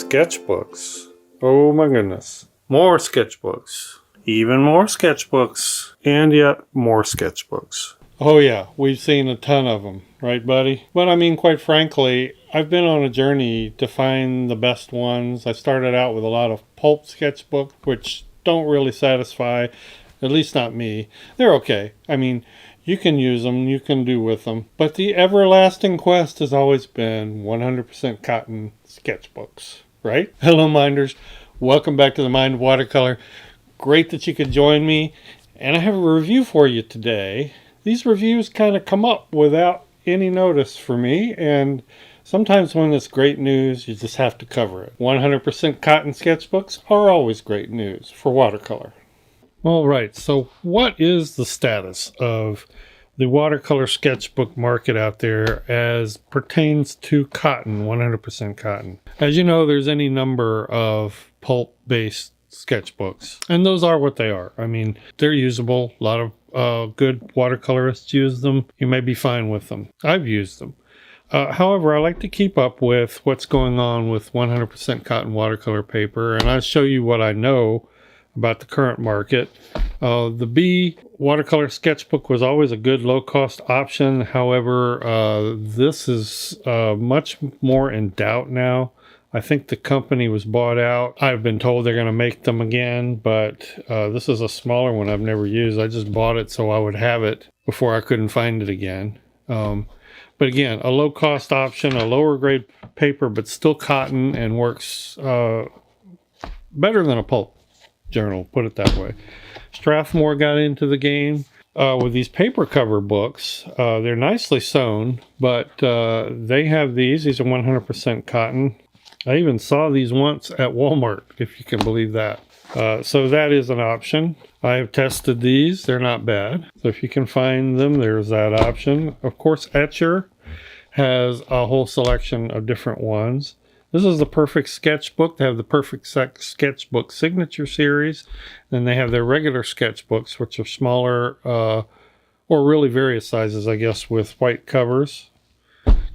Sketchbooks. Oh my goodness. More sketchbooks. Even more sketchbooks. And yet more sketchbooks. Oh yeah, we've seen a ton of them, right buddy? But I mean, quite frankly, I've been on a journey to find the best ones. I started out with a lot of pulp sketchbooks, which don't really satisfy, at least not me. They're okay. I mean, you can use them, you can do with them. But the everlasting quest has always been 100% cotton sketchbooks, right? Hello, Minders. Welcome back to the Mind Watercolor. Great that you could join me. And I have a review for you today. These reviews kind of come up without any notice for me. And sometimes when it's great news, you just have to cover it. 100% cotton sketchbooks are always great news for watercolor. All right, so what is the status of the watercolor sketchbook market out there as pertains to cotton, 100% cotton? As you know, there's any number of pulp-based sketchbooks, and those are what they are. I mean, they're usable. A lot of good watercolorists use them. You may be fine with them. I've used them. However, I like to keep up with what's going on with 100% cotton watercolor paper, and I'll show you what I know about the current market. The B watercolor sketchbook was always a good low-cost option. However, this is much more in doubt now. I think the company was bought out. I've been told they're going to make them again, but this is a smaller one I've never used. I just bought it so I would have it before I couldn't find it again. But again, a low-cost option, a lower-grade paper, but still cotton and works better than a pulp journal, put it that way. Strathmore got into the game with these paper cover books. They're nicely sewn, but they have these are 100% cotton. I even saw these once at Walmart, if you can believe that. So that is an option. I have tested these. They're not bad. So if you can find them, there's that option. Of course, Etcher has a whole selection of different ones. This is the Perfect Sketchbook. They have the Perfect Sketchbook Signature Series. Then they have their regular sketchbooks, which are smaller, or really various sizes, I guess, with white covers.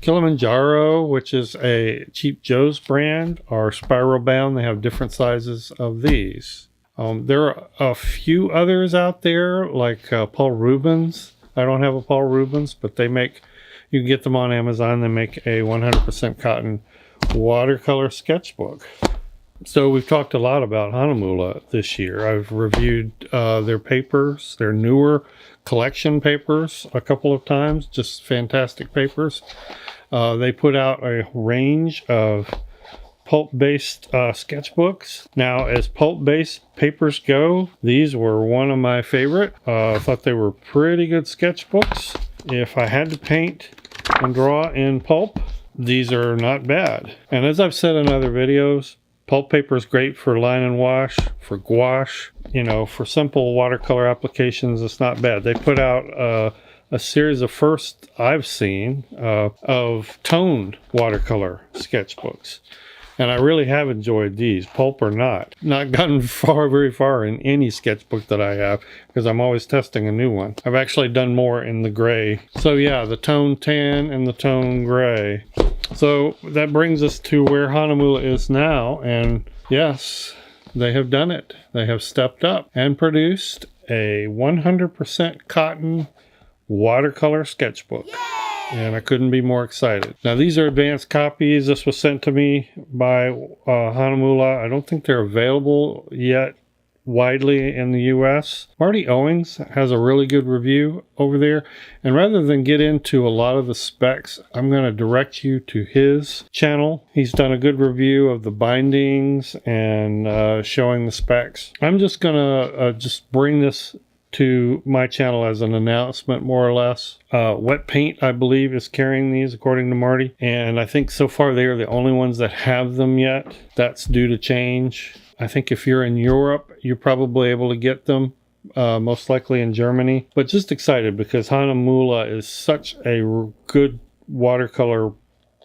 Kilimanjaro, which is a Cheap Joe's brand, are spiral bound. They have different sizes of these. There are a few others out there, like Paul Rubens. I don't have a Paul Rubens, but you can get them on Amazon. They make a 100% cotton watercolor sketchbook. So we've talked a lot about Hahnemühle this year. I've reviewed their papers, their newer collection papers a couple of times. Just fantastic papers. They put out a range of pulp-based sketchbooks. Now, as pulp-based papers go, these were one of my favorite. I thought they were pretty good sketchbooks. If I had to paint and draw in pulp, these are not bad. And as I've said in other videos, pulp paper is great for line and wash, for gouache, for simple watercolor applications. It's not bad. They put out a series of first I've seen of toned watercolor sketchbooks. And I really have enjoyed these, pulp or not. Not gotten very far in any sketchbook that I have, because I'm always testing a new one. I've actually done more in the gray. So yeah, the tone tan and the tone gray. So that brings us to where Hahnemühle is now. And yes, they have done it. They have stepped up and produced a 100% cotton watercolor sketchbook. Yay! And I couldn't be more excited. Now, these are advanced copies. This was sent to me by Hahnemühle. I don't think they're available yet widely in the U.S. Marty Owings has a really good review over there. And rather than get into a lot of the specs, I'm going to direct you to his channel. He's done a good review of the bindings and showing the specs. I'm just going to just bring this to my channel as an announcement, more or less. Wet Paint, I believe, is carrying these, according to Marty. And I think so far they are the only ones that have them yet. That's due to change. I think if you're in Europe, you're probably able to get them, most likely in Germany. But just excited because Hahnemühle is such a good watercolor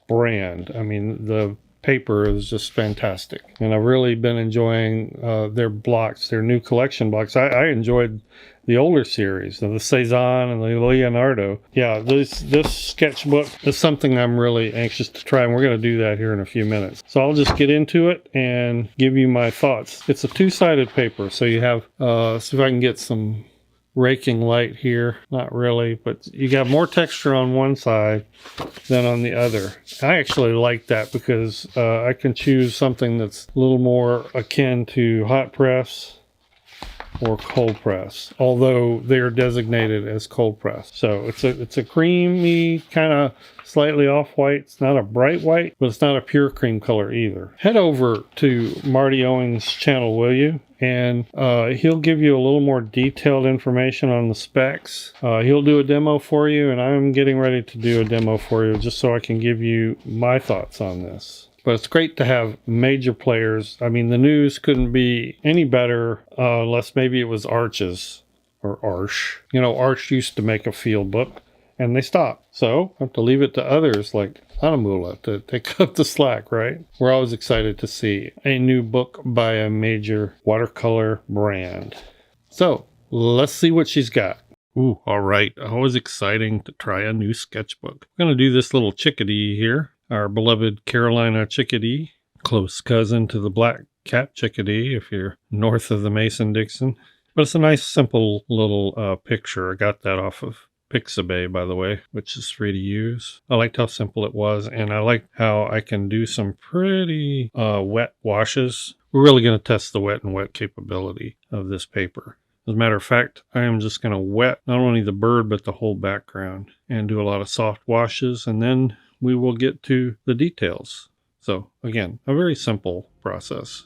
brand. I mean, the paper is just fantastic. And I've really been enjoying their blocks, their new collection blocks. I enjoyed the older series, the Cezanne and the Leonardo. Yeah, this sketchbook is something I'm really anxious to try, and we're going to do that here in a few minutes. So I'll just get into it and give you my thoughts. It's a two-sided paper, so you have, see if I can get some raking light here. Not really, but you got more texture on one side than on the other. I actually like that because I can choose something that's a little more akin to hot press or cold press, although they're designated as cold press. So it's a creamy, kind of slightly off-white. It's not a bright white, but it's not a pure cream color either. Head over to Marty Owings' channel, will you? And he'll give you a little more detailed information on the specs. He'll do a demo for you, and I'm getting ready to do a demo for you just so I can give you my thoughts on this. But it's great to have major players. I mean, the news couldn't be any better unless maybe it was Arches or Arch. You know, Arch used to make a field book, and they stopped. So I have to leave it to others like Hahnemühle to take up the slack, right? We're always excited to see a new book by a major watercolor brand. So let's see what she's got. Ooh, all right. Always exciting to try a new sketchbook. I'm going to do this little chickadee here. Our beloved Carolina chickadee, close cousin to the black cap chickadee if you're north of the Mason-Dixon. But it's a nice, simple little picture. I got that off of Pixabay, by the way, which is free to use. I liked how simple it was, and I liked how I can do some pretty wet washes. We're really going to test the wet and wet capability of this paper. As a matter of fact, I am just going to wet not only the bird, but the whole background and do a lot of soft washes, and then we will get to the details. So again, a very simple process.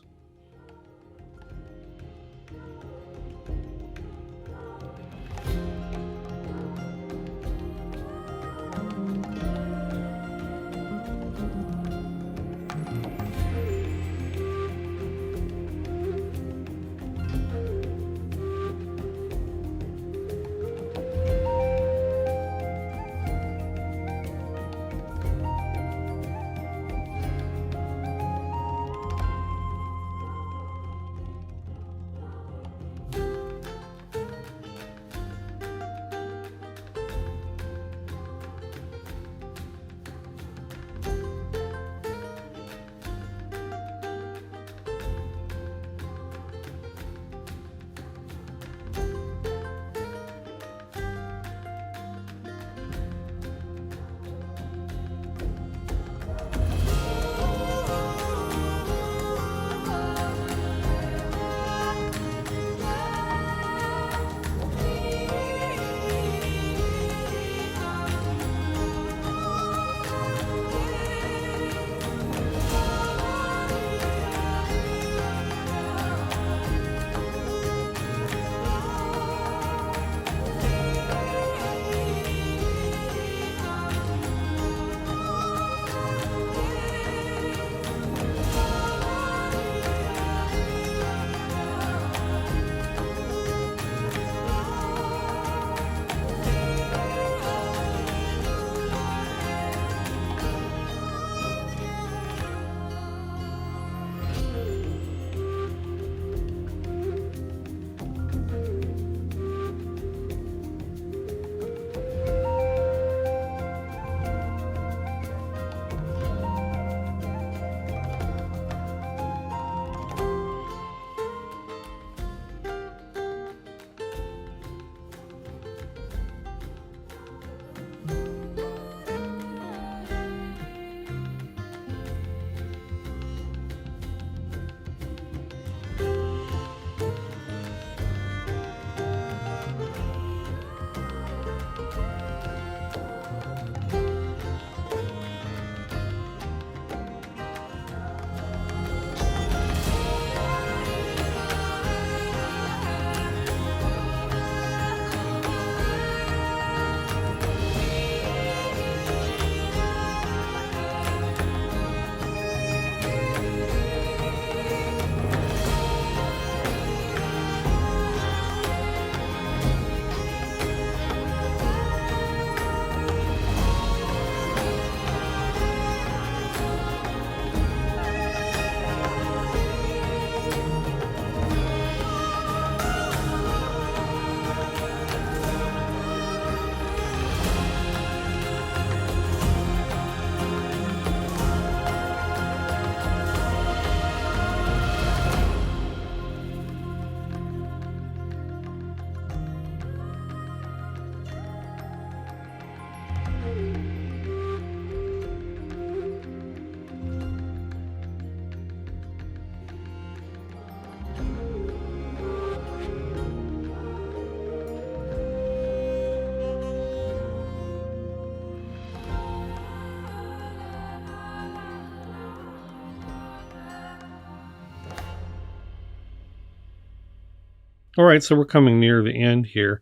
All right, so we're coming near the end here.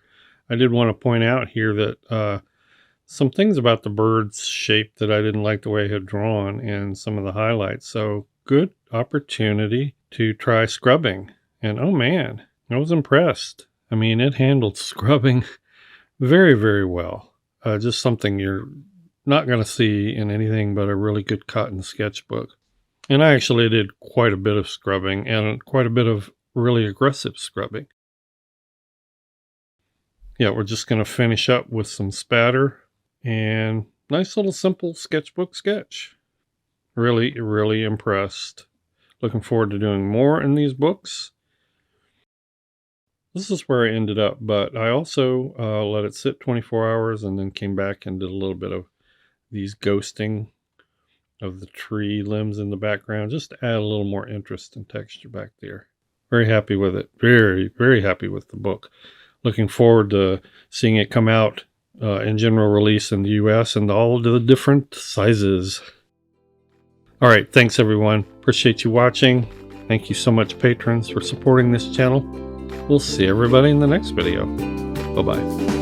I did want to point out here that some things about the bird's shape that I didn't like the way I had drawn and some of the highlights. So good opportunity to try scrubbing. And oh man, I was impressed. I mean, it handled scrubbing very, very well. Just something you're not going to see in anything but a really good cotton sketchbook. And I actually did quite a bit of scrubbing and quite a bit of really aggressive scrubbing. Yeah, we're just going to finish up with some spatter and nice little simple sketchbook sketch. Really, really impressed. Looking forward to doing more in these books. This is where I ended up, but I also let it sit 24 hours and then came back and did a little bit of these ghosting of the tree limbs in the background, just to add a little more interest and texture back there. Very happy with it. Very, very happy with the book. Looking forward to seeing it come out in general release in the US and all the different sizes. All right, thanks everyone. Appreciate you watching. Thank you so much, patrons, for supporting this channel. We'll see everybody in the next video. Bye-bye.